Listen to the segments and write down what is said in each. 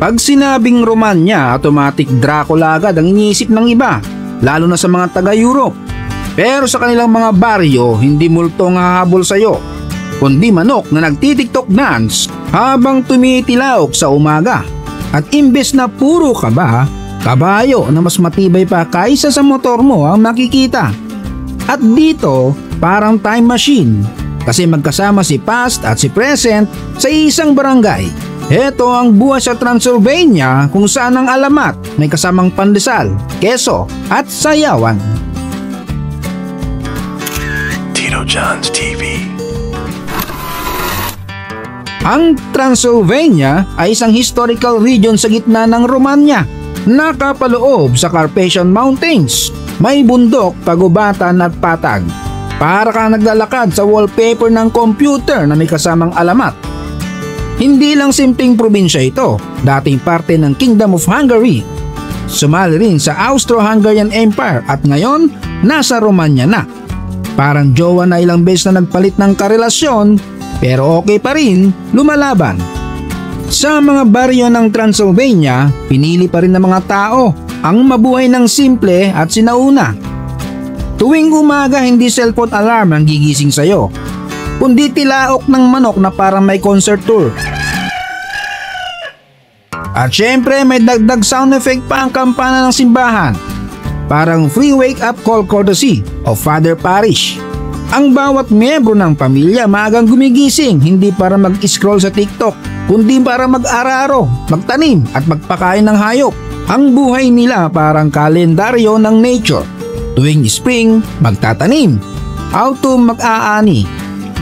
Pag sinabing Romanya, automatic Dracula agad ang iniisip ng iba, lalo na sa mga taga-Europe. Pero sa kanilang mga baryo, hindi multo ang hahabol sa'yo, kundi manok na nagtitiktok dance habang tumitilaok sa umaga. At imbes na puro kaba, kabayo na mas matibay pa kaysa sa motor mo ang makikita. At dito, parang time machine, kasi magkasama si past at si present sa isang barangay. Ito ang buhay sa Transylvania kung saan ang alamat may kasamang pandesal, keso at sayawan. Tito John's TV. Ang Transylvania ay isang historical region sa gitna ng Romanya, nakapaloob sa Carpathian Mountains. May bundok, pagubatan at patag. Para kang naglalakad sa wallpaper ng computer na may kasamang alamat. Hindi lang simpleng probinsya ito, dating parte ng Kingdom of Hungary. Sumali rin sa Austro-Hungarian Empire at ngayon nasa Romanya na. Parang jowa na ilang beses na nagpalit ng karelasyon, pero okay pa rin lumalaban. Sa mga baryo ng Transylvania, pinili pa rin ng mga tao ang mabuhay ng simple at sinauna. Tuwing umaga hindi cellphone alarm ang gigising sa'yo, kundi tilaok ng manok na parang may concert tour. At syempre may dagdag sound effect pa ang kampana ng simbahan, parang free wake up call courtesy of Father Parish. Ang bawat miyembro ng pamilya maagang gumigising hindi para mag-scroll sa TikTok, kundi para mag-araro, magtanim at magpakain ng hayop. Ang buhay nila parang kalendaryo ng nature. Tuwing spring, magtatanim. Autumn, mag-aani.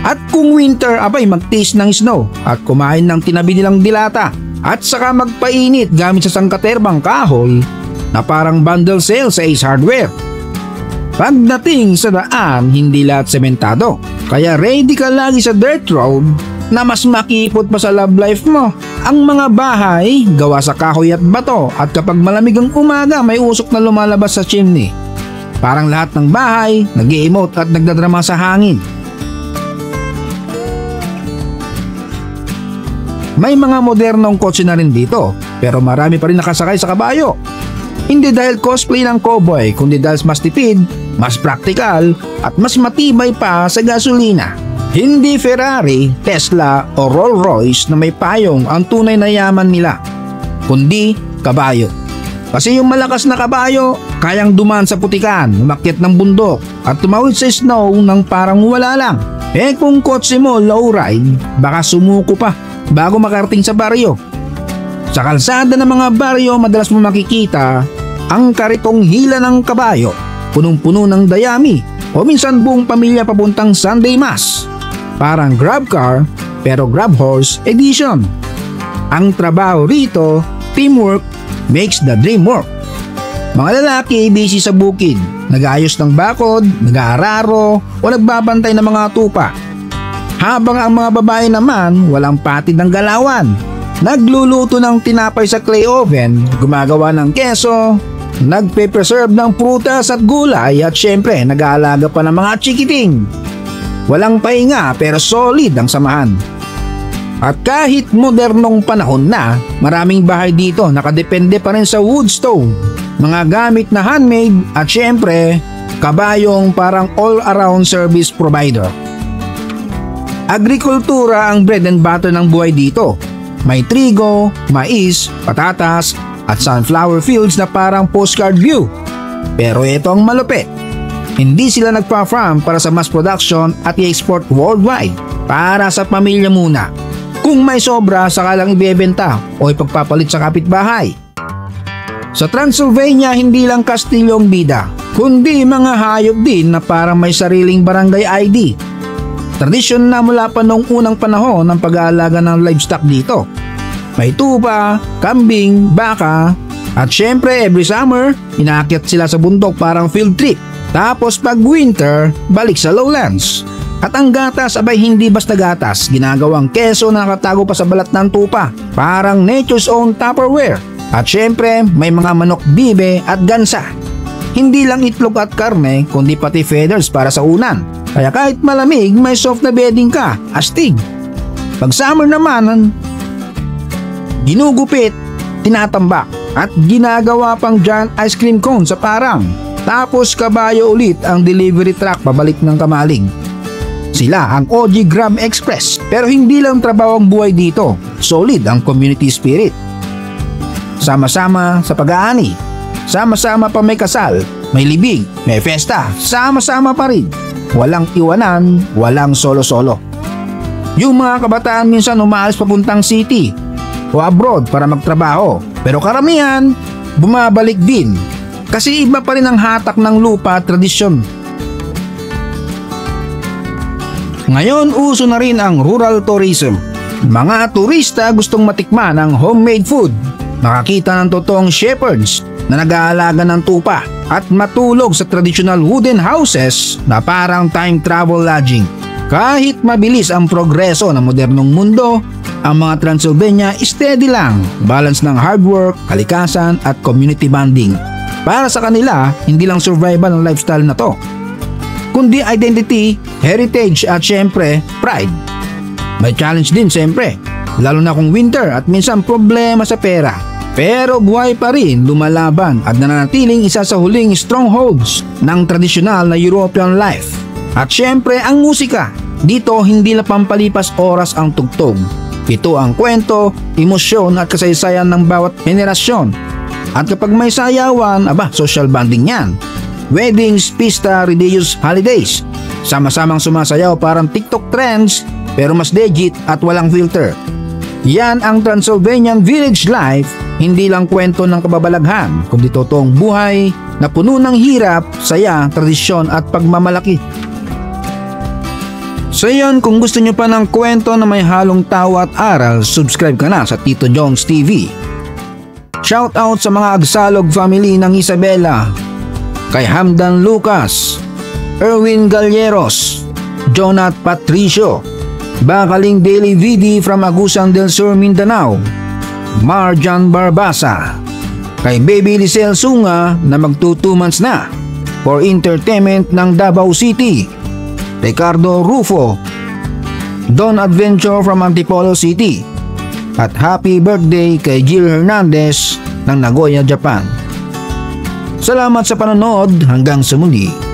At kung winter, abay magtiis ng snow at kumain ng tinabi nilang dilata. At saka magpainit gamit sa sangkaterbang kahoy na parang bundle sale sa Ace Hardware. Pagdating sa daan, hindi lahat sementado. Kaya ready ka lagi sa dirt road na mas makipot pa sa love life mo. Ang mga bahay, gawa sa kahoy at bato at kapag malamig ang umaga, may usok na lumalabas sa chimney. Parang lahat ng bahay, nag-i-emote at nagdadrama sa hangin. May mga modernong kotse na rin dito, pero marami pa rin nakasakay sa kabayo. Hindi dahil cosplay ng cowboy, kundi dahil mas tipid, mas praktikal, at mas matibay pa sa gasolina. Hindi Ferrari, Tesla o Rolls Royce na may payong ang tunay na yaman nila, kundi kabayo. Kasi yung malakas na kabayo, kayang dumaan sa putikan, umakyat ng bundok, at tumawid sa snow ng parang wala lang. Kung kotse mo low ride, baka sumuko pa bago makarating sa baryo. Sa kalsada ng mga baryo, madalas mo makikita ang karitong hila ng kabayo, punong-puno ng dayami o minsan buong pamilya papuntang Sunday Mass. Parang grab car pero grab horse edition. Ang trabaho rito, teamwork makes the dream work. Mga lalaki busy sa bukid, nag-aayos ng bakod, nag-aararo o nagbabantay ng mga tupa. Habang ang mga babae naman walang patid ng galawan. Nagluluto ng tinapay sa clay oven, gumagawa ng keso, nagpe-preserve ng prutas at gulay at syempre nag-aalaga pa ng mga chikiting. Walang pahinga pero solid ang samahan. At kahit modernong panahon na, maraming bahay dito nakadepende pa rin sa wood stove, mga gamit na handmade at syempre kabayong parang all-around service provider. Agrikultura ang bread and butter ng buhay dito. May trigo, mais, patatas at sunflower fields na parang postcard view. Pero ito ang malupit. Hindi sila nagpa-farm para sa mass production at i-export worldwide. Para sa pamilya muna. Kung may sobra, saka lang ibebenta o ipagpapalit sa kapitbahay. Sa Transylvania, hindi lang kastilyo ang bida, kundi mga hayop din na parang may sariling barangay ID. Tradisyon na mula pa noong unang panahon ng pag-aalaga ng livestock dito. May tupa, kambing, baka, at syempre every summer, inaakyat sila sa bundok parang field trip. Tapos pag winter, balik sa lowlands. At ang gatas abay hindi basta gatas, ginagawang keso na nakatago pa sa balat ng tupa, parang nature's own Tupperware. At syempre may mga manok bibe at gansa. Hindi lang itlog at karne, kundi pati feathers para sa unan. Kaya kahit malamig, may soft na bedding ka, astig. Pag summer naman, ginugupit tinatambak at ginagawa pang giant ice cream cone sa parang. Tapos kabayo ulit ang delivery truck pabalik ng Kamalig. Sila ang OG Grab Express, pero hindi lang trabaho ang buhay dito, solid ang community spirit. Sama-sama sa pag-aani, sama-sama pa may kasal, may libig, may festa, sama-sama pa rin. Walang iwanan, walang solo-solo. Yung mga kabataan minsan umaalis papuntang city o abroad para magtrabaho, pero karamihan bumabalik din kasi iba pa rin ang hatak ng lupa at tradisyon. Ngayon uso na rin ang rural tourism. Mga turista gustong matikman ang homemade food, makakita ng totoong shepherds na nag-aalaga ng tupa at matulog sa traditional wooden houses na parang time travel lodging. Kahit mabilis ang progreso ng modernong mundo, ang mga Transylvania steady lang, balance ng hard work, kalikasan at community bonding. Para sa kanila, hindi lang survival ang lifestyle na to, kundi identity, heritage at syempre, pride. May challenge din syempre, lalo na kung winter at minsan problema sa pera. Pero buhay pa rin lumalaban at nananatiling isa sa huling strongholds ng tradisyonal na European life. At syempre ang musika, dito hindi na pampalipas oras ang tugtog. Ito ang kwento, emosyon at kasaysayan ng bawat henerasyon. At kapag may sayawan, social bonding yan. Weddings, pista, religious holidays. Sama-samang sumasayaw parang TikTok trends pero mas legit at walang filter. Yan ang Transylvanian village life, hindi lang kwento ng kababalaghan, kundi totoong buhay na puno ng hirap, saya, tradisyon at pagmamalaki. So yan, kung gusto nyo pa ng kwento na may halong tawa at aral, subscribe ka na sa Tito Jones TV. Shoutout sa mga Agsalog family ng Isabela, kay Hamdan Lucas, Erwin Galleros, Jonat Patricio, Bakaling Daily VD from Agusan del Sur, Mindanao, Marjan Barbasa, kay Baby Lisel Sunga na magto 2 months na, for entertainment ng Davao City, Ricardo Rufo, Don Adventure from Antipolo City, at happy birthday kay Jill Hernandez ng Nagoya, Japan. Salamat sa panonood, hanggang sa muli.